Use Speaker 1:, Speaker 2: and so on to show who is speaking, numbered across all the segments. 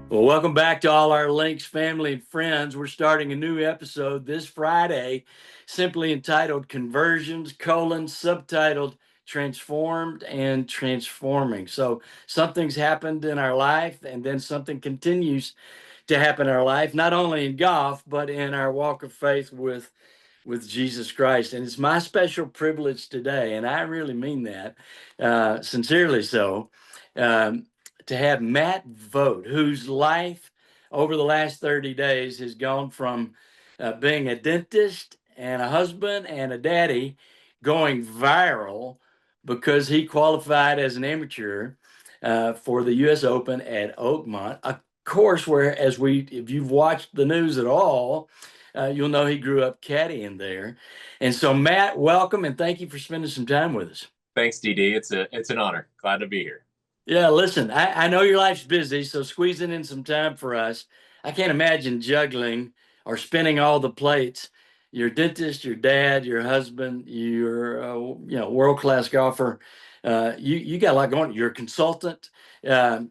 Speaker 1: Well, welcome back to all our Links family and friends. We're starting a new episode this Friday, simply entitled Conversions, subtitled Transformed and Transforming. So something's happened in our life, and then something continues to happen in our life, not only in golf, but in our walk of faith with Jesus Christ. And it's my special privilege today, and I really mean that, sincerely so, um, to have Matt Vogt, whose life over the last 30 days has gone from being a dentist and a husband and a daddy, going viral because he qualified as an amateur for the U.S. Open at Oakmont, a course where, if you've watched the news at all, you'll know he grew up caddying there. And so, Matt, welcome and thank you for spending some time with us.
Speaker 2: Thanks, DD. It's an honor. Glad to be here.
Speaker 1: Yeah, listen, I know your life's busy, so squeezing in some time for us. I can't imagine juggling or spinning all the plates. Your dentist, your dad, your husband, your world-class golfer. You got a lot going. You're a consultant. But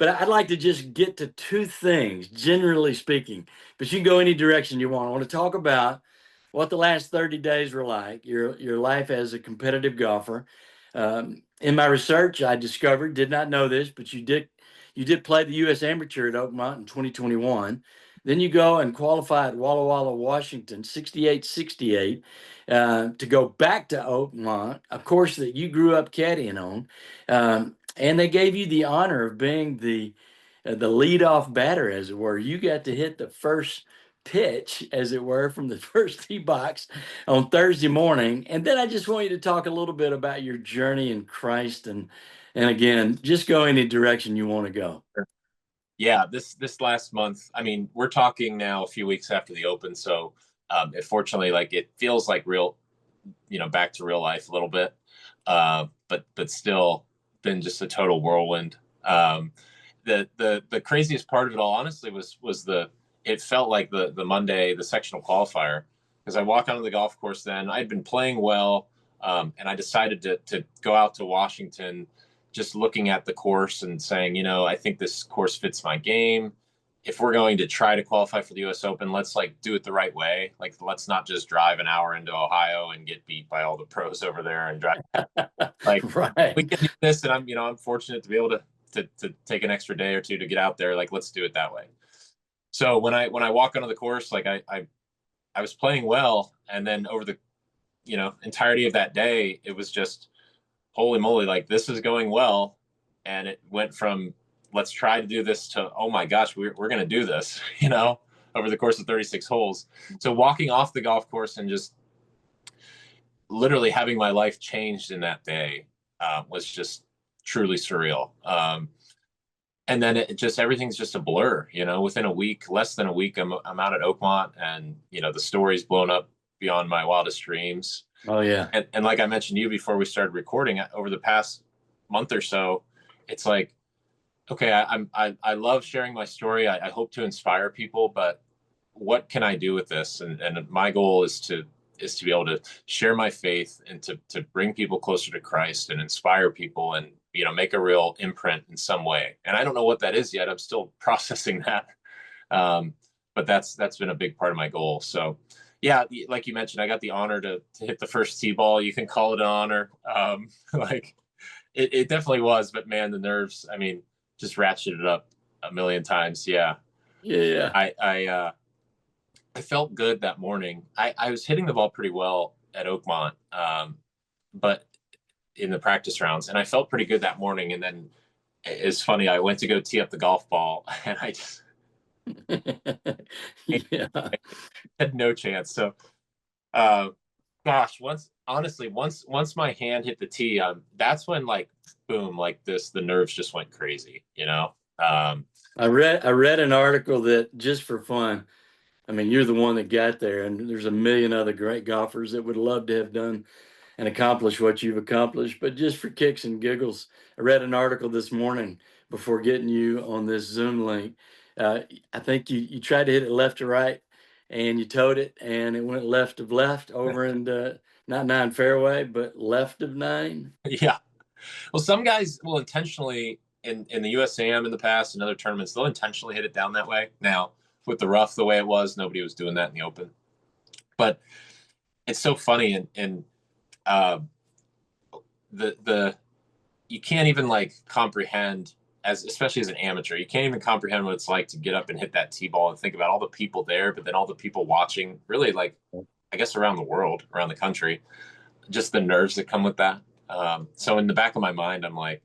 Speaker 1: I'd like to just get to two things, generally speaking. But you can go any direction you want. I want to talk about what the last 30 days were like, your life as a competitive golfer. In my research, I discovered, did not know this, but you did play the U.S. Amateur at Oakmont in 2021. Then you go and qualify at Walla Walla, Washington, 68-68, to go back to Oakmont, a course that you grew up caddying on. And they gave you the honor of being the leadoff batter, as it were. You got to hit the first pitch, as it were, from the first tee box on Thursday morning. And then I just want you to talk a little bit about your journey in Christ, and again, just go any direction you want to go.
Speaker 2: Yeah, this last month, I mean, we're talking now a few weeks after the Open, so fortunately, like it feels like real, back to real life a little bit, but still been just a total whirlwind. The craziest part of it all, honestly, was it felt like the Monday, the sectional qualifier, because I walked onto the golf course then. I'd been playing well, and I decided to go out to Washington, just looking at the course and saying, I think this course fits my game. If we're going to try to qualify for the U.S. Open, let's do it the right way. Like, let's not just drive an hour into Ohio and get beat by all the pros over there and drive.
Speaker 1: Right.
Speaker 2: We can do this, and I'm fortunate to be able to take an extra day or two to get out there. Like, let's do it that way. So when I walk onto the course, like I was playing well, and then over the entirety of that day, it was just, holy moly, like this is going well. And it went from let's try to do this to, oh my gosh, we're going to do this, over the course of 36 holes. So walking off the golf course and just literally having my life changed in that day was just truly surreal. And then everything's just a blur, within a week, less than a week, I'm out at Oakmont, and, the story's blown up beyond my wildest dreams.
Speaker 1: Oh yeah.
Speaker 2: And like I mentioned to you before we started recording, over the past month or so, it's like, okay, I love sharing my story. I hope to inspire people, but what can I do with this? And my goal is to be able to share my faith and to bring people closer to Christ and inspire people and, make a real imprint in some way. And I don't know what that is yet. I'm still processing that. But that's been a big part of my goal. So yeah, like you mentioned, I got the honor to hit the first tee ball. You can call it an honor. Like it definitely was, but man, the nerves, I mean, just ratcheted up a million times. Yeah.
Speaker 1: Yeah.
Speaker 2: I felt good that morning. I was hitting the ball pretty well at Oakmont, but in the practice rounds, and I felt pretty good that morning. And then it's funny, I went to go tee up the golf ball, and I just
Speaker 1: Yeah.
Speaker 2: had no chance. So, gosh, once my hand hit the tee, that's when, like, boom, like the nerves just went crazy.
Speaker 1: I read an article that, just for fun, I mean, you're the one that got there, and there's a million other great golfers that would love to have done and accomplished what you've accomplished. But just for kicks and giggles, I read an article this morning before getting you on this Zoom link. I think you tried to hit it left to right, and you towed it, and it went left of left over into not 9 fairway, but left of 9.
Speaker 2: Yeah. Well, some guys will intentionally in the USAM in the past and other tournaments, they'll intentionally hit it down that way. Now, with the rough the way it was, nobody was doing that in the open. But it's so funny, and uh, the you can't even like comprehend, as especially as an amateur, you can't even comprehend what it's like to get up and hit that tee-ball and think about all the people there, but then all the people watching, really, like, I guess around the world, around the country, just the nerves that come with that. So in the back of my mind, I'm like,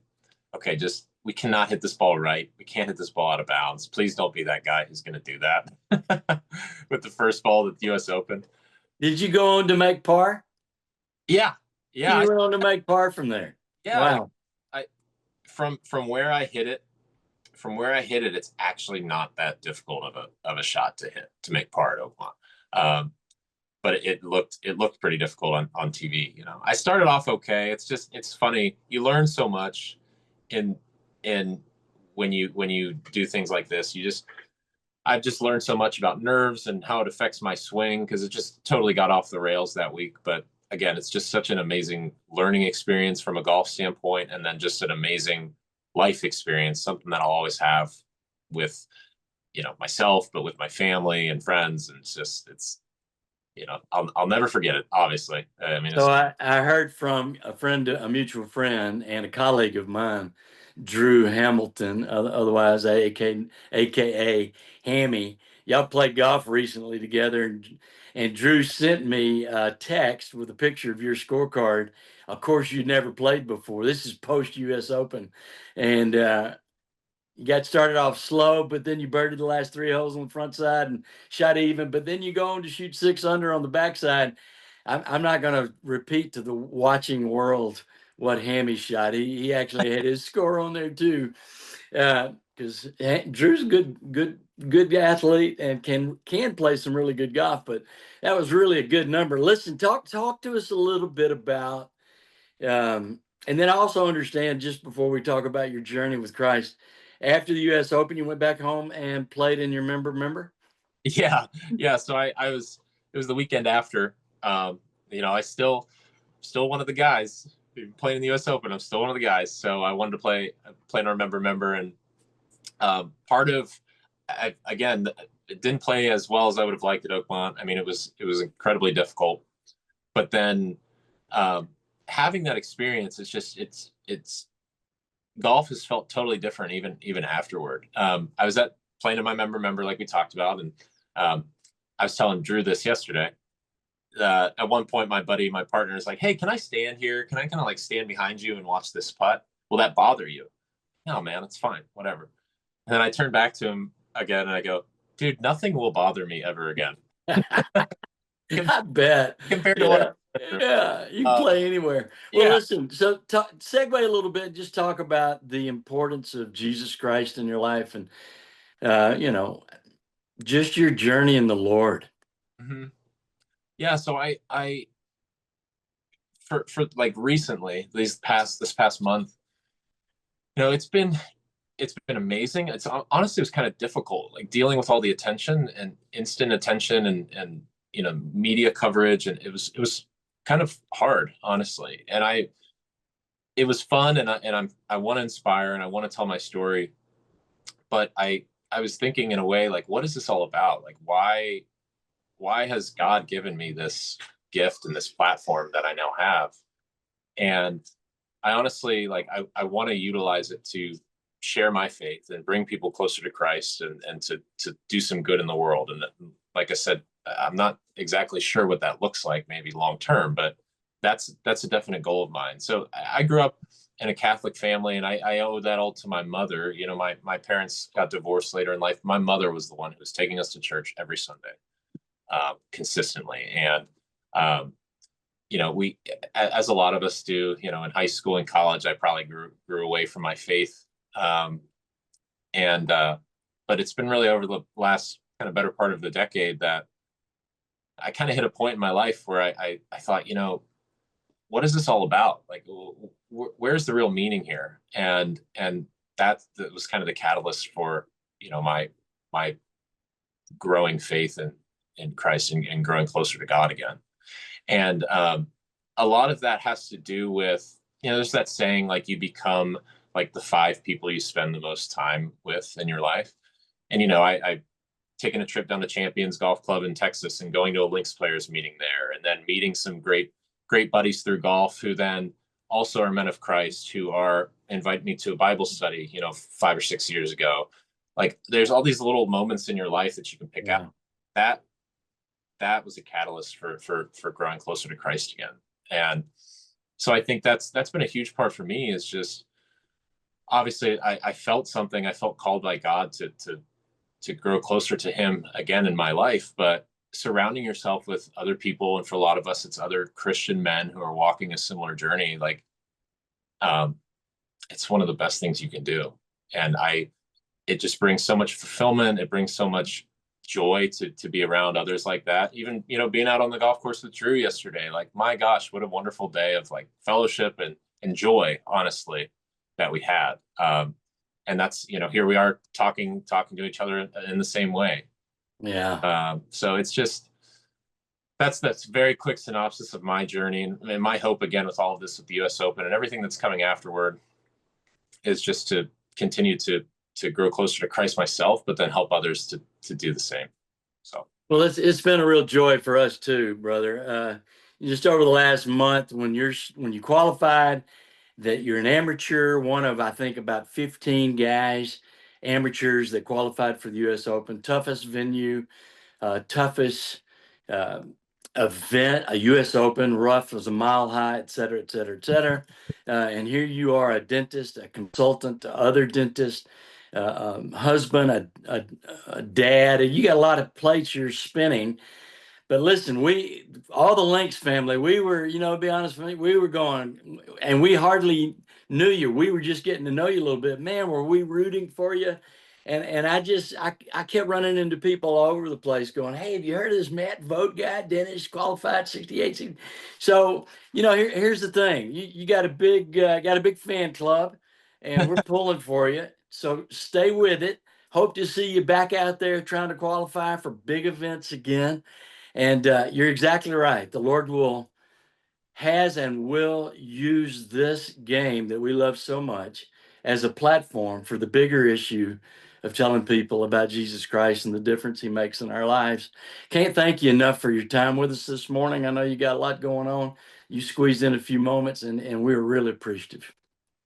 Speaker 2: okay, just we cannot hit this ball right. We can't hit this ball out of bounds. Please don't be that guy who's going to do that with the first ball at the U.S. Open.
Speaker 1: Did you go on to make par?
Speaker 2: Yeah, yeah,
Speaker 1: You went on to make par from there.
Speaker 2: yeah. Like
Speaker 1: Wow.
Speaker 2: I from where I hit it, it's actually not that difficult of a shot to hit to make par at Oakmont. But it looked pretty difficult on TV. I started off okay. It's funny. You learn so much in when you do things like this. I've just learned so much about nerves and how it affects my swing, because it just totally got off the rails that week. But again, it's just such an amazing learning experience from a golf standpoint, and then just an amazing life experience, something that I'll always have with, myself, but with my family and friends. And I'll never forget it, obviously. I mean,
Speaker 1: So I heard from a friend, a mutual friend, and a colleague of mine, Drew Hamilton, otherwise AKA Hammy. Y'all played golf recently together, and Drew sent me a text with a picture of your scorecard. Of course, you'd never played before. This is post U.S. Open, and you got started off slow, but then you birdied the last three holes on the front side and shot even. But then you go on to shoot 6 under on the backside. I'm not going to repeat to the watching world what Hammy shot. He actually had his score on there too, because Drew's a good athlete and can play some really good golf. But that was really a good number. Listen, talk to us a little bit about. And then I also understand, just before we talk about your journey with Christ, after the U.S. Open, you went back home and played in your member.
Speaker 2: yeah, yeah. So I was it was the weekend after. I still one of the guys playing in the U.S. Open. I'm still one of the guys. So I wanted to play in our member, and part of again, it didn't play as well as I would have liked at Oakmont. I mean, it was incredibly difficult. But then having that experience, it's golf has felt totally different even afterward. I was playing in my member like we talked about, and I was telling Drew this yesterday. At one point, my partner is like, "Hey, can I stand here? Can I kind of like stand behind you and watch this putt? Will that bother you?" No, man, it's fine, whatever. And then I turn back to him again and I go, "Dude, nothing will bother me ever again."
Speaker 1: I bet.
Speaker 2: Compared to
Speaker 1: Yeah.
Speaker 2: what I've
Speaker 1: Yeah, you can play anywhere. Well,
Speaker 2: yeah.
Speaker 1: listen, so segue a little bit, just talk about the importance of Jesus Christ in your life and, uh, you know, just your journey in the Lord.
Speaker 2: Mhm. Yeah, so I for like recently, this past month, it's been amazing. It's honestly, it was kind of difficult, like dealing with all the attention and instant attention, and media coverage, and it was kind of hard, honestly. And it was fun, and I want to inspire and I want to tell my story, but I was thinking in a way, like, what is this all about? Like, why has God given me this gift and this platform that I now have? And I honestly, like, I want to utilize it to share my faith and bring people closer to Christ, and to do some good in the world. And like I said, I'm not exactly sure what that looks like, maybe long term, but that's a definite goal of mine. So I grew up in a Catholic family, and I owe that all to my mother. My parents got divorced later in life. My mother was the one who was taking us to church every Sunday, consistently. And we, as a lot of us do, in high school and college, I probably grew away from my faith. Um, and But it's been really over the last kind of better part of the decade that I kind of hit a point in my life where I thought, what is this all about? Like, where's the real meaning here? And that was kind of the catalyst for, my growing faith in Christ, and growing closer to God again. And a lot of that has to do with, there's that saying, like, you become like the 5 people you spend the most time with in your life. And, you know, I taken a trip down to Champions Golf Club in Texas and going to a links players meeting there, and then meeting some great buddies through golf who then also are men of Christ who are invite me to a Bible study, you know, 5 or 6 years ago. Like there's all these little moments in your life that you can pick out.
Speaker 1: Yeah.
Speaker 2: That was a catalyst for growing closer to Christ again. And so I think that's been a huge part for me, is just obviously I felt something. I felt called by God to grow closer to him again in my life, but surrounding yourself with other people, and for a lot of us it's other Christian men who are walking a similar journey, like um it's one of the best things you can do. And it just brings so much fulfillment. It brings so much joy to be around others like that. Even, you know, being out on the golf course with Drew yesterday, like my gosh, what a wonderful day of like fellowship and joy, honestly, that we had. And that's, you know, here we are talking to each other in the same way.
Speaker 1: Yeah.
Speaker 2: So it's just that's very quick synopsis of my journey, and my hope again with all of this, with the U.S. Open and everything that's coming afterward, is just to continue to grow closer to Christ myself, but then help others to do the same. So,
Speaker 1: Well, it's been a real joy for us too, brother. Just over the last month, when you qualified, that you're an amateur, one of I think about 15 guys, amateurs that qualified for the U.S. Open, toughest venue, toughest uh, event, a U.S. Open, rough was a mile high, et cetera, et cetera, et cetera. And here you are, a dentist, a consultant to other dentists, husband, a dad. You got a lot of plates you're spinning. But listen, all the Lynx family, we were, to be honest with me, we were going, and we hardly knew you. We were just getting to know you a little bit. Man, were we rooting for you? And I kept running into people all over the place going, hey, have you heard of this Matt Vogt guy, Dennis, qualified 68? So, here's the thing. You got a big fan club, and we're pulling for you. So stay with it. Hope to see you back out there trying to qualify for big events again. And you're exactly right. The Lord has and will use this game that we love so much as a platform for the bigger issue of telling people about Jesus Christ and the difference he makes in our lives. Can't thank you enough for your time with us this morning. I know you got a lot going on. You squeezed in a few moments, and we were really appreciative.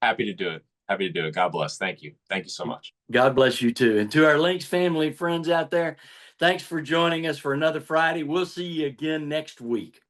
Speaker 2: happy to do it. Happy to do it. God bless. Thank you. Thank you so much.
Speaker 1: God bless you too. And to our Lynx family, friends out there, thanks for joining us for another Friday. We'll see you again next week.